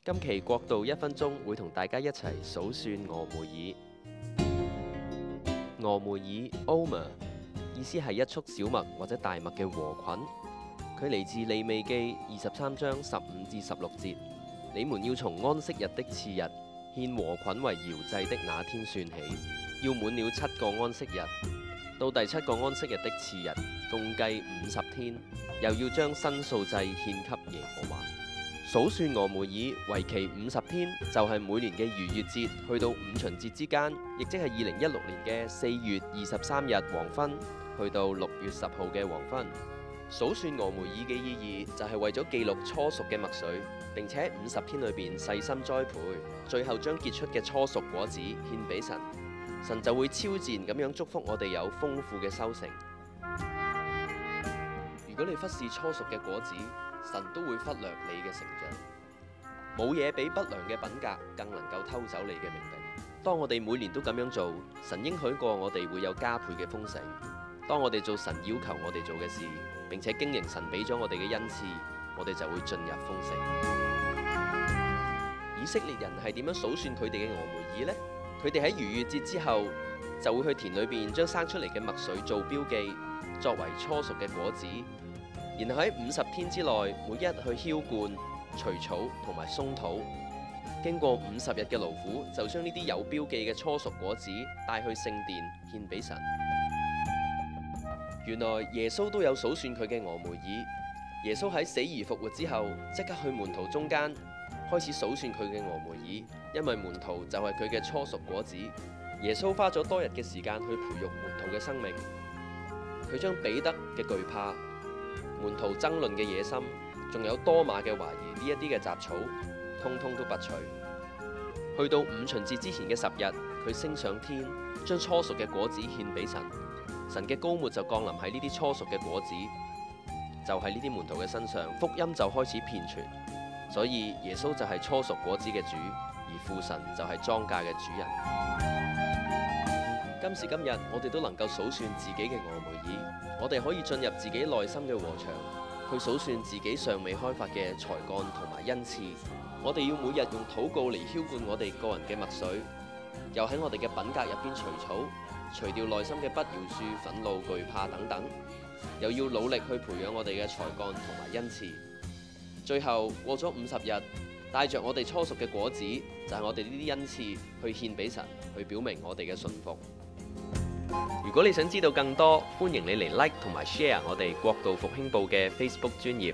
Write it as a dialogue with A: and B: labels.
A: 今期國度1分鐘會同大家一齊數算俄梅爾。俄梅爾 Omer 意思係一束小麥或者大麥嘅禾捆，佢嚟自利未記23章15至16節。你們要從安息日的次日獻禾捆為搖祭的那天算起，要滿了7個安息日，到第7個安息日的次日，共計50天，又要將申訴祭獻給耶和華。數算俄梅爾為期50天，就係每年嘅逾越節去到五旬節之間，亦即係2016年嘅4月23日黃昏去到6月10號嘅黃昏。數算俄梅爾嘅意義就係為咗記錄初熟嘅麥穗，並且喺50天裏邊細心栽培，最後將結出嘅初熟果子獻俾神，神就會超自然咁樣祝福我哋有豐富嘅收成。如果你忽視初熟嘅果子，神都會忽略你嘅成長。冇嘢比不良嘅品格更能夠偷走你嘅命定。當我哋每年都咁樣做，神應許過我哋會有加倍嘅豐盛。當我哋做神要求我哋做嘅事，並且經營神俾咗我哋嘅恩賜，我哋就會進入豐盛。以色列人係點樣數算佢哋嘅俄梅爾呢？佢哋喺逾越節之後，就會去田裏邊將生出嚟嘅麥穗做標記，作為初熟嘅果子。然後喺50天之內，每一日去澆灌、除草同埋鬆土。經過50日嘅勞苦，就將呢啲有標記嘅初熟果子帶去聖殿獻俾神。原來耶穌都有數算佢嘅俄梅爾。耶穌喺死而復活之後，即刻去門徒中間開始數算佢嘅俄梅爾，因為門徒就係佢嘅初熟果子。耶穌花咗多日嘅時間去培育門徒嘅生命，佢將彼得嘅懼怕、門徒爭論嘅野心，仲有多馬嘅懷疑呢一啲嘅雜草，通通都拔除。去到五旬節之前嘅10日，佢升上天，將初熟嘅果子獻俾神。神嘅膏抹就降臨喺呢啲初熟嘅果子，就喺呢啲門徒嘅身上，福音就開始遍傳。所以耶穌就係初熟果子嘅主，而父神就係莊稼嘅主人。今時今日，我哋都能夠數算自己嘅俄梅爾，我哋可以進入自己內心嘅禾場，去數算自己尚未開發嘅才幹同埋恩賜。我哋要每日用禱告嚟澆灌我哋個人嘅麥穗，又喺我哋嘅品格入邊除草，除掉內心嘅不饒恕、憤怒、懼怕等等，又要努力去培養我哋嘅才幹同埋恩賜。最後過咗50日，帶着我哋初熟嘅果子，就係我哋呢啲恩賜去獻俾神，去表明我哋嘅信服。如果你想知道更多，歡迎你嚟 like 同埋 share 我哋國度復興報嘅 Facebook 專頁。